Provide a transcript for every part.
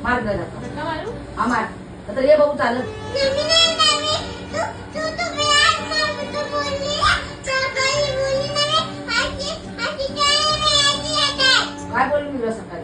मार गं आता. धक्का मारू? हा मार. आता ये बघू चालत. काय बोलली मी तुला सकाळी?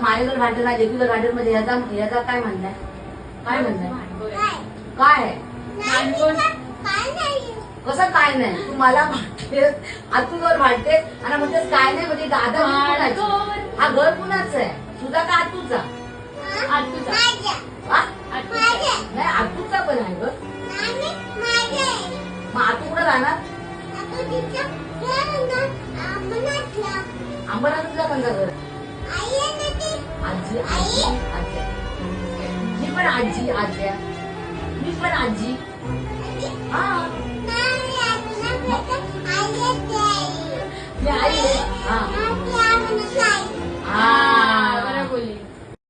माझ्याकडे भांडण आहे तुझं भांडण मध्ये याचा काय म्हणणं आहे? काय म्हणणं आहे? काय आहे? कसं काय नाही? तू मला भांडतेस आतूवर भांडतेस आणि म्हणतेस काय नाही म्हणजे दादा हा घर कुणाच आहे? तुझा का आतूचा? नाही आतूचा पण आहे ग. मग आतू कुठं राहणार? अंबरनाथला कोणता घर? आजी आजी आजी मी पण आजी आजी मी पण आजी हा